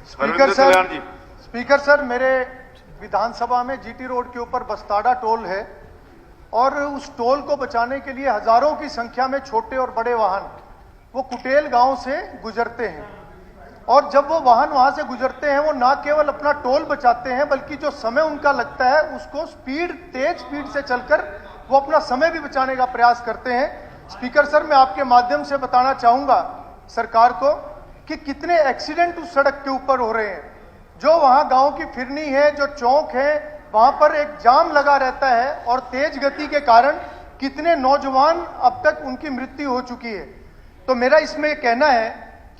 Speaker sir, मेरे विधानसभा में GT road के ऊपर बस्ताड़ा टोल है और उस टोल को बचाने के लिए हजारों की संख्या में छोटे और बड़े वाहन वो कुटेल गांव से गुजरते हैं और जब वो वाहन वहां से गुजरते हैं वो ना केवल अपना टोल बचाते हैं बल्कि जो समय उनका लगता है उसको तेज स्पीड से चलकर वो अपना समय भी बचाने का प्रयास करते हैं। स्पीकर सर, मैं आपके माध्यम से बताना चाहूंगा सरकार को कि कितने एक्सीडेंट उस सड़क के ऊपर हो रहे हैं। जो वहां गांव की फिरनी है, जो चौक है, वहां पर एक जाम लगा रहता है और तेज गति के कारण कितने नौजवान अब तक उनकी मृत्यु हो चुकी है। तो मेरा इसमें कहना है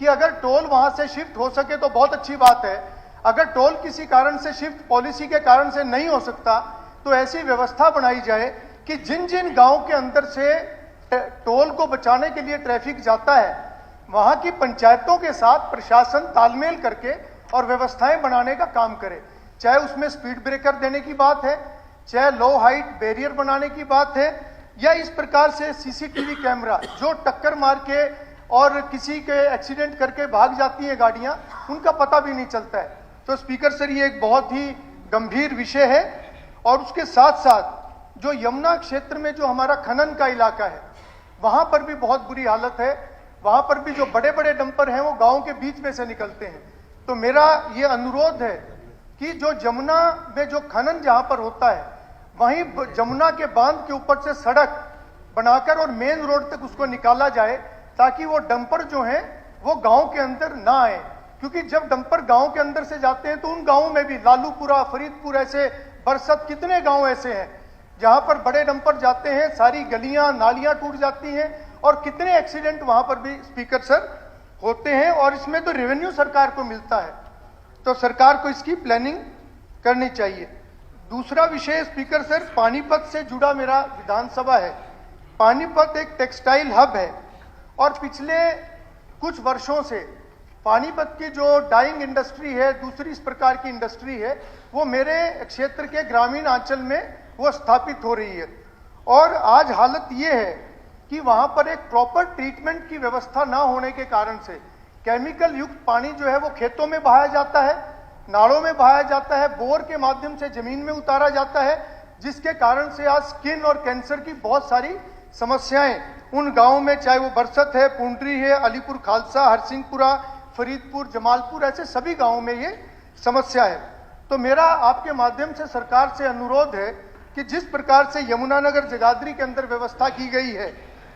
कि अगर टोल वहां से शिफ्ट हो सके तो बहुत अच्छी बात है। अगर टोल किसी कारण से शिफ्ट पॉलिसी के कारण से नहीं हो सकता तो ऐसी व्यवस्था बनाई जाए कि जिन जिन गांव के अंदर से टोल को बचाने के लिए ट्रैफिक जाता है वहां की पंचायतों के साथ प्रशासन तालमेल करके और व्यवस्थाएं बनाने का काम करे। चाहे उसमें स्पीड ब्रेकर देने की बात है, चाहे लो हाइट बैरियर बनाने की बात है, या इस प्रकार से सीसीटीवी कैमरा जो टक्कर मार के और किसी के एक्सीडेंट करके भाग जाती हैं गाड़ियां, उनका पता भी नहीं चलता है। तो स्पीकर सर, ये एक बहुत ही गंभीर विषय है। और उसके साथ साथ जो यमुना क्षेत्र में जो हमारा खनन का इलाका है वहां पर भी बहुत बुरी हालत है। वहां पर भी जो बड़े बड़े डंपर हैं वो गांव के बीच में से निकलते हैं। तो मेरा ये अनुरोध है कि जो जमुना में जो खनन जहां पर होता है वहीं जमुना के बांध के ऊपर से सड़क बनाकर और मेन रोड तक उसको निकाला जाए ताकि वो डंपर जो हैं वो गांव के अंदर ना आए। क्योंकि जब डंपर गांव के अंदर से जाते हैं तो उन गांवों में भी लालूपुरा, फरीदपुर, ऐसे बरसत, कितने गांव ऐसे हैं जहां पर बड़े डंपर जाते हैं, सारी गलियां नालियां टूट जाती हैं और कितने एक्सीडेंट वहां पर भी स्पीकर सर होते हैं। और इसमें तो रेवेन्यू सरकार को मिलता है, तो सरकार को इसकी प्लानिंग करनी चाहिए। दूसरा विषय स्पीकर सर, पानीपत से जुड़ा मेरा विधानसभा है। पानीपत एक टेक्सटाइल हब है और पिछले कुछ वर्षों से पानीपत की जो डाइंग इंडस्ट्री है, दूसरी इस प्रकार की इंडस्ट्री है, वो मेरे क्षेत्र के ग्रामीण अंचल में वो स्थापित हो रही है। और आज हालत ये है कि वहां पर एक प्रॉपर ट्रीटमेंट की व्यवस्था ना होने के कारण से केमिकल युक्त पानी जो है वो खेतों में बहाया जाता है, नालों में बहाया जाता है, बोर के माध्यम से जमीन में उतारा जाता है, जिसके कारण से आज स्किन और कैंसर की बहुत सारी समस्याएं उन गांवों में, चाहे वो बरसत है, पुंडरी है, अलीपुर खालसा, हरसिंहपुरा, फरीदपुर, जमालपुर, ऐसे सभी गांवों में ये समस्या है। तो मेरा आपके माध्यम से सरकार से अनुरोध है कि जिस प्रकार से यमुनानगर जगाधरी के अंदर व्यवस्था की गई है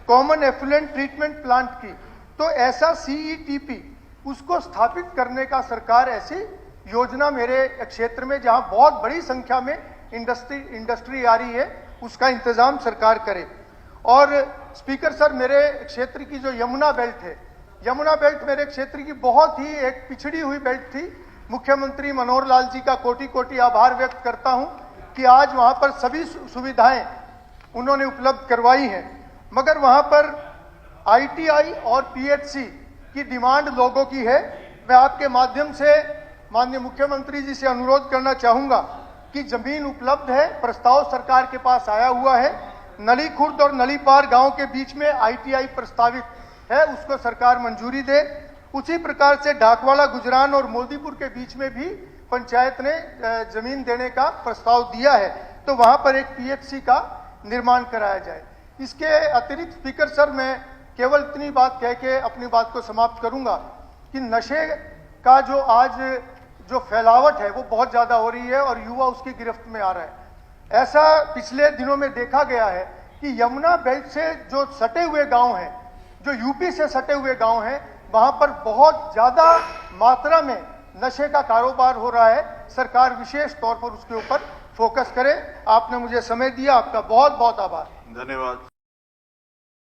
कॉमन एफ्लुएंट ट्रीटमेंट प्लांट की, तो ऐसा सीईटीपी उसको स्थापित करने का सरकार ऐसी योजना मेरे क्षेत्र में जहां बहुत बड़ी संख्या में इंडस्ट्री आ रही है उसका इंतजाम सरकार करे। और स्पीकर सर, मेरे क्षेत्र की जो यमुना बेल्ट है, यमुना बेल्ट मेरे क्षेत्र की बहुत ही एक पिछड़ी हुई बेल्ट थी। मुख्यमंत्री मनोहर लाल जी का कोटि कोटि आभार व्यक्त करता हूं कि आज वहां पर सभी सुविधाएं उन्होंने उपलब्ध करवाई हैं, मगर वहां पर आईटीआई और पीएचसी की डिमांड लोगों की है। मैं आपके माध्यम से माननीय मुख्यमंत्री जी से अनुरोध करना चाहूंगा कि जमीन उपलब्ध है, प्रस्ताव सरकार के पास आया हुआ है। नली खुर्द और नली पार गांव के बीच में आईटीआई प्रस्तावित है, उसको सरकार मंजूरी दे। उसी प्रकार से डाकवाला, गुजरान और मोदीपुर के बीच में भी पंचायत ने जमीन देने का प्रस्ताव दिया है, तो वहां पर एक पीएचसी का निर्माण कराया जाए। इसके अतिरिक्त स्पीकर सर, मैं केवल इतनी बात कह के अपनी बात को समाप्त करूंगा कि नशे का जो आज जो फैलावट है वो बहुत ज्यादा हो रही है और युवा उसकी गिरफ्त में आ रहा है। ऐसा पिछले दिनों में देखा गया है कि यमुना बेल्ट से जो सटे हुए गांव हैं, जो यूपी से सटे हुए गांव हैं, वहां पर बहुत ज्यादा मात्रा में नशे का कारोबार हो रहा है। सरकार विशेष तौर पर उसके ऊपर फोकस करे। आपने मुझे समय दिया, आपका बहुत बहुत आभार। धन्यवाद।